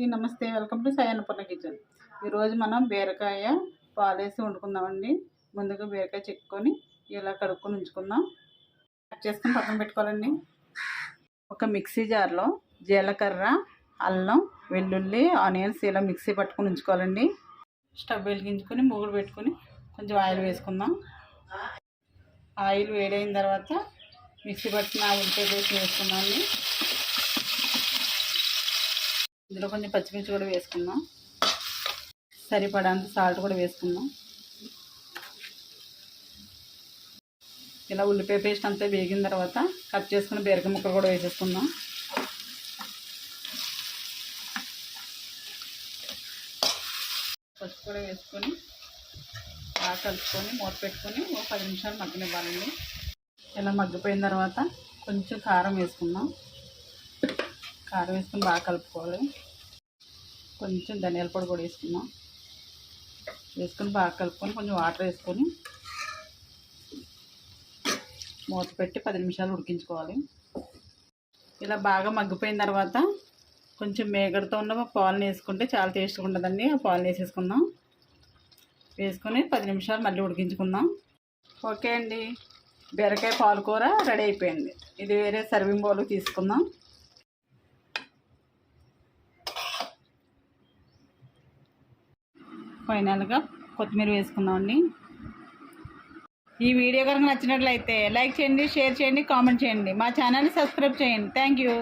నమస్తే, welcome to Sai Annapurna kitchen. ఈరోజు మనం బీరకాయ పాలేసి వండుకుందామండి. ముందుగా బీరకాయ చెక్కుకొని ఇలా కడుక్కొని ఉంచుకుందాం. కట్ చేసుకొని పక్కన పెట్టుకోవాలండి. ఒక మిక్సీ జార్లో జీలకర్ర, అల్లం, వెల్లుల్లి, ఆనియన్స్ ఇలా మిక్సీ పట్టుకొని ఉంచుకోవాలండి. స్టవ్ వెలిగించుకొని మూగుడు పెట్టుకొని కొంచెం ఆయిల్ వేసుకుందాం. ఆయిల్ వేడైన తర్వాత మిక్సీ పట్టిన ఉల్లిపాయ పేస్ట్ వేసుకుందామండి. ఇందులో కొంచెం పచ్చిమిర్చి కూడా వేసుకుందాం. సరిపడంత సాల్ట్ కూడా వేసుకుందాం. ఇలా ఉల్లిపాయ పేస్ట్ అంతా వేగిన తర్వాత కట్ చేసుకుని బీరకాయ ముక్కలు కూడా వేసేసుకుందాం. పసుపు కూడా వేసుకొని బాగా కలుపుకొని మూత పెట్టుకొని ఒక 10 నిమిషాలు మగ్గనివ్వాలండి. ఇలా మగ్గిపోయిన తర్వాత కొంచెం కారం వేసుకుందాం. కారం వేసుకొని బాగా కలుపుకోవాలి. కొంచెం ధనియాల పొడి కూడా వేసుకుందాం. వేసుకొని బాగా కలుపుకొని కొంచెం వాటర్ వేసుకొని మూత పెట్టి 10 నిమిషాలు ఉడికించుకోవాలి. ఇలా బాగా మగ్గిపోయిన తర్వాత కొంచెం మేగడతో ఉన్న పాలను వేసుకుంటే చాలా టేస్ట్గా ఉంటుందండి. ఆ పాలను వేసేసుకుందాం. వేసుకొని 10 నిమిషాలు మళ్ళీ ఉడికించుకుందాం. ఓకే అండి, బీరకాయ పాలకూర రెడీ అయిపోయింది. ఇది వేరే సర్వింగ్ బౌల్ తీసుకుందాం. ఫైనల్గా కొత్తిమీర వేసుకుందామండి. ఈ వీడియో కనుక నచ్చినట్లయితే లైక్ చేయండి, షేర్ చేయండి, కామెంట్ చేయండి. మా ఛానల్ని సబ్స్క్రైబ్ చేయండి. Thank you.